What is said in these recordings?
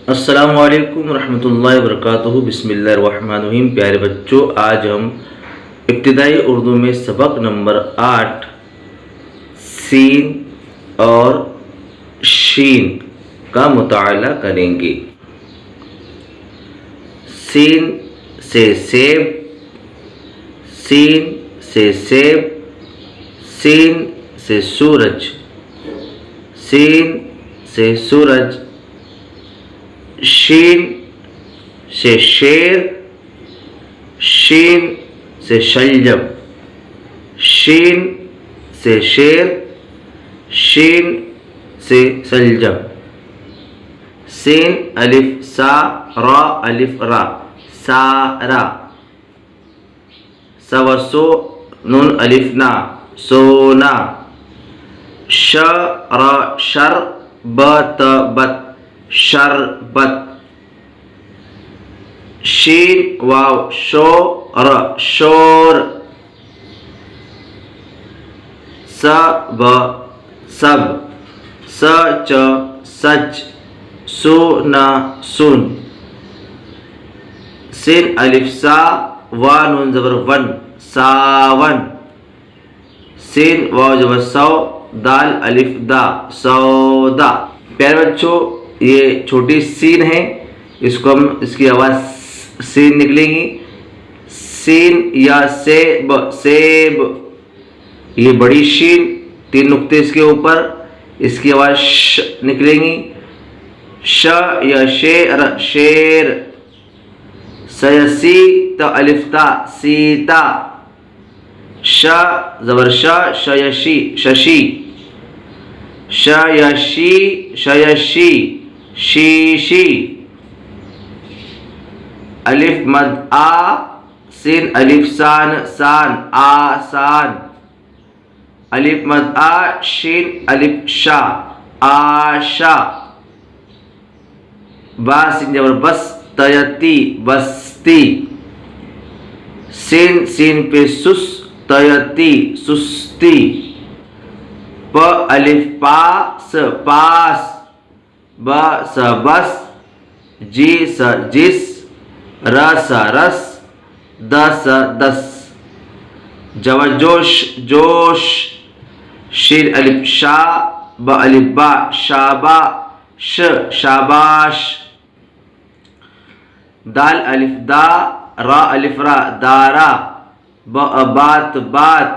अस्सलामुअलैकुम रहमतुल्लाहि वबरकातुहू। बिस्मिल्लाहिर्रहमानिर्रहीम। प्यारे बच्चों, आज हम इब्तिदाई उर्दू में सबक नंबर 8 सीन और शीन का मुताला करेंगे। सीन से सेब, सीन से सेब, सीन से सूरज, सीन से सूरज, शीन से शेर, शीन से शलजम, शीन से शेर, शीन से सलजम। सीन अलिफ सा रा अलिफ रा सारा, सवसो नून अलिफ ना सोना, श र शर बत बत शरबत, शीन वाव शो र शोर, सब सब, स च सच, सु न सुन। सीन अलिफ सा वा नून जबर वन सावन, सीन वाव जबर सौ दाल अलिफ दा सौदा। प्यारे बच्चों, ये छोटी सीन है, इसको हम इसकी आवाज़ सीन निकलेंगी। सीन या सेब सेब, ये बड़ी शीन, 3 नुक्ते इसके ऊपर, इसकी आवाज़ श निकलेंगी। श या शेर शेर, सयसी त अलिफ ता सीता, श जबर श शयशी शशि, शयशी शयशी शीशी। अलिफ मद आ, सीन अलिफ सान सान आसान, अलिफ मद आ शीन अलिफ शा आशा। बा सीन जबर बस तयती बस्ती, सीन सीन पे सुस तयती सुस्ती। प अलिफ पा स पास, ब स बस, जी स जिस, र स रस, द स दस। जवजोश जोश, शीन अलिफ शा ब अलिफ बा शाबा श शाबाश। दाल अलिफ दा रा अलिफ रा दारा, ब बात बात,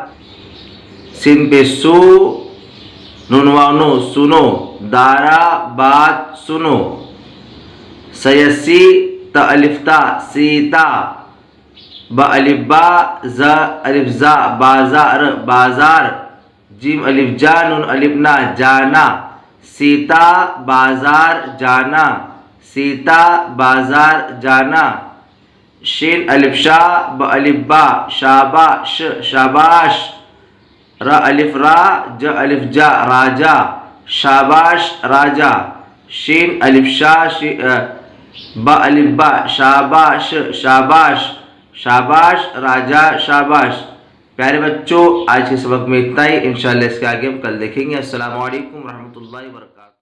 सीन पे सू नून वाव नो सुनो, दारा बात सुनो। सयसी त अलिफ ता सीता, ब अलिफ बा ज अलिफ जा बाजार बाजार, जीम अलिफ जा नून अलिफ ना जाना, सीता बाजार जाना, सीता बाजार जाना। शीन अलिफ शा ब अलिफ बा शाबाश शाबाश, र अलिफ रा ज अलिफ जा राजा शाबाश राजा। शीन अलिफ शा ब अलिफ बा शाबाश शाबाश शाबाश राजा शाबाश। प्यारे बच्चों, आज के सबक में इतना ही। इंशाअल्लाह इसके आगे हम कल देखेंगे। अस्सलामु अलैकुम रहमतुल्लाहि व बरकातुहू।